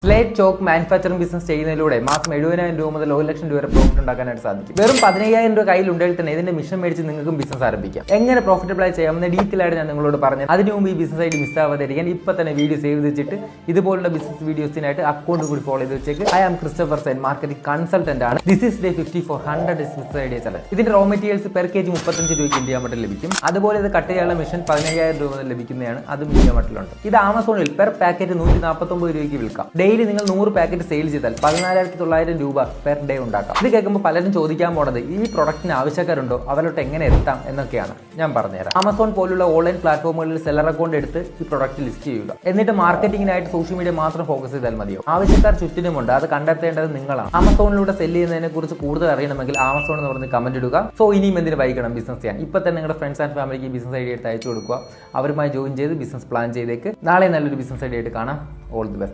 Slate chalk manufacturing business ചെയ്യുന്നതിലൂടെ മാസം 70,000 രൂപ മുതൽ 1 ലക്ഷം രൂപ വരെ പ്രോഫിറ്റ് ഉണ്ടാക്കാനായിട്ട് സാധിക്കും. വെറും 15,000 രൂപ കയ്യിൽ ഉണ്ടെങ്കിൽ തന്നെ ഇതിന്റെ മിഷൻ മേടിച്ച് നിങ്ങൾക്കും ബിസിനസ് ആരംഭിക്കാം. എങ്ങനെ പ്രോഫിറ്റബിൾ ആയി ചെയ്യാമെന്ന് ഡീറ്റെയിൽ ആയിട്ട് ഞാൻ നിങ്ങളോട് പറഞ്ഞു. അതിനു മുമ്പ് ഈ ബിസിനസ് ആയിട്ട് മിസ്സാവാതിരിക്കാൻ ഇപ്പൊ തന്നെ വീഡിയോ സേവ് വെച്ചിട്ട് ഇതുപോലുള്ള ബിസിനസ് വീഡിയോസിനായിട്ട് അക്കൗണ്ട് കൂടി ഫോളോ ചെയ്ത് വെച്ചേക്ക്. I am Christopher Sen, marketing consultant ആണ്. This is day 50 for 100 business idea challenge. ഇതിന്റെ റോ മെറ്റീരിയൽസ് പെർ kg 35 രൂപയ്ക്ക് ഇന്ത്യ മട്ടിൽ ലഭിക്കും. അതുപോലെ ഇത് കട്ട് ചെയ്യാനുള്ള മിഷൻ 15,000 രൂപ മുതൽ ലഭിക്കുന്നതാണ്. അതും ഇന്ത്യ മട്ടിലുണ്ട്. ഇത് ആമസോണിൽ പെർ പാക്കറ്റ് 149 രൂപയ്ക്ക് വിൽക്കാം. ഡെയിലി നിങ്ങൾ 100 പാക്കറ്റ് സെയിൽ ചെയ്താൽ 14,900 രൂപ പെർ ഡേ ഉണ്ടാക്കാം. ഇത് കേൾക്കുമ്പോൾ പലരും ചോദിക്കാൻ പോണത് ഈ പ്രൊഡക്റ്റിന് ആവശ്യക്കാരുണ്ടോ, അവരോട്ട് എങ്ങനെ എത്താം എന്നൊക്കെയാണ്. ഞാൻ പറഞ്ഞുതരാം. ആമസോൺ പോലുള്ള ഓൺലൈൻ പ്ലാറ്റ്ഫോമുകളിൽ സെല്ലർ അക്കൗണ്ട് എടുത്ത് ഈ പ്രൊഡക്റ്റ് ലിസ്റ്റ് ചെയ്യുക. എന്നിട്ട് മാർക്കറ്റിംഗിനായിട്ട് സോഷ്യൽ മീഡിയ മാത്രം ഫോക്കസ് ചെയ്താൽ മതിയോ? ആവശ്യക്കാർ ചുറ്റിനുമുണ്ട്, അത് കണ്ടെത്തേണ്ടത് നിങ്ങളാണ്. ആമസോണിലൂടെ സെല് ചെയ്യുന്നതിനെ കുറിച്ച് കൂടുതൽ അറിയണമെങ്കിൽ ആമസോൺ എന്ന് പറഞ്ഞ് കമന്റ് ഇടുക. സോ ഇനിയും എന്തിന് വൈകണം ബിസിനസ് ചെയ്യാൻ? ഇപ്പൊ തന്നെ നിങ്ങളുടെ ഫ്രണ്ട്സ് ആൻഡ് ഫാമിലിക്ക് ബിസിനസ് ഐഡിയ എടുത്ത് അയച്ചു കൊടുക്കുക. അവരുമായി ജോയിൻ ചെയ്ത് ബിസിനസ് പ്ലാൻ ചെയ്തേക്ക്. നാളെ നല്ലൊരു ബിസിനസ് ഐഡിയ ആയിട്ട് കാണാം. All the best.